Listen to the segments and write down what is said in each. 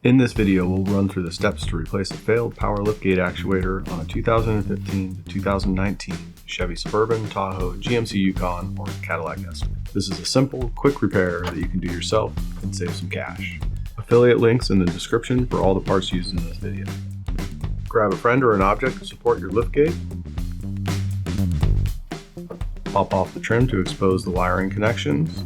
In this video, we'll run through the steps to replace a failed power liftgate actuator on a 2015 to 2019 Chevy Suburban, Tahoe, GMC Yukon, or Cadillac Escalade. This is a simple, quick repair that you can do yourself and save some cash. Affiliate links in the description for all the parts used in this video. Grab a friend or an object to support your liftgate. Pop off the trim to expose the wiring connections.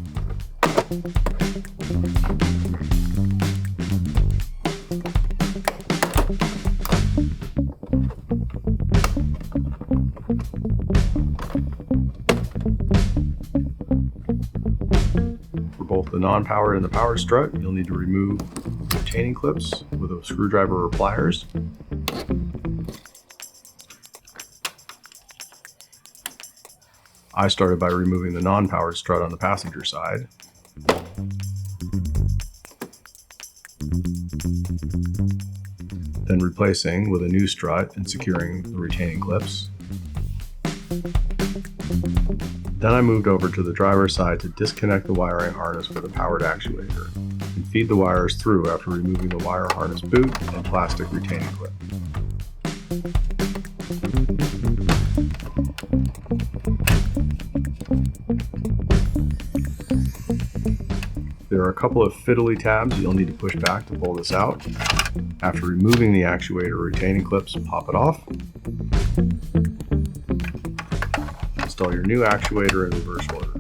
For both the non-powered and the powered strut, you'll need to remove retaining clips with a screwdriver or pliers. I started by removing the non-powered strut on the passenger side. Then replacing with a new strut and securing the retaining clips. Then I moved over to the driver's side to disconnect the wiring harness for the powered actuator and feed the wires through after removing the wire harness boot and plastic retaining clip. There are a couple of fiddly tabs you'll need to push back to pull this out. After removing the actuator retaining clips, pop it off. Install your new actuator in reverse order.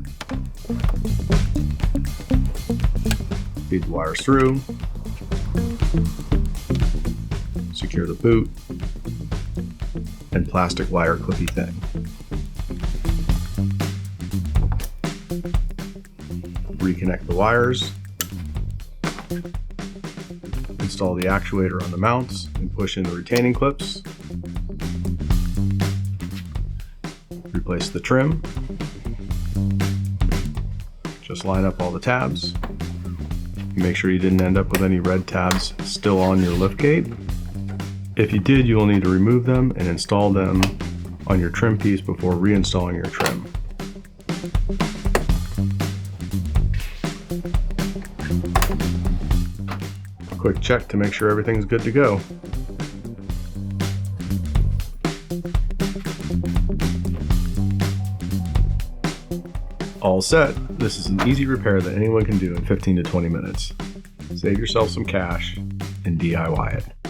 Feed the wires through. Secure the boot and plastic wire clippy thing. Reconnect the wires. Install the actuator on the mounts and push in the retaining clips. Replace the trim. Just line up all the tabs. Make sure you didn't end up with any red tabs still on your liftgate. If you did, you will need to remove them and install them on your trim piece before reinstalling your trim. Quick check to make sure everything's good to go. All set. This is an easy repair that anyone can do in 15 to 20 minutes. Save yourself some cash and DIY it.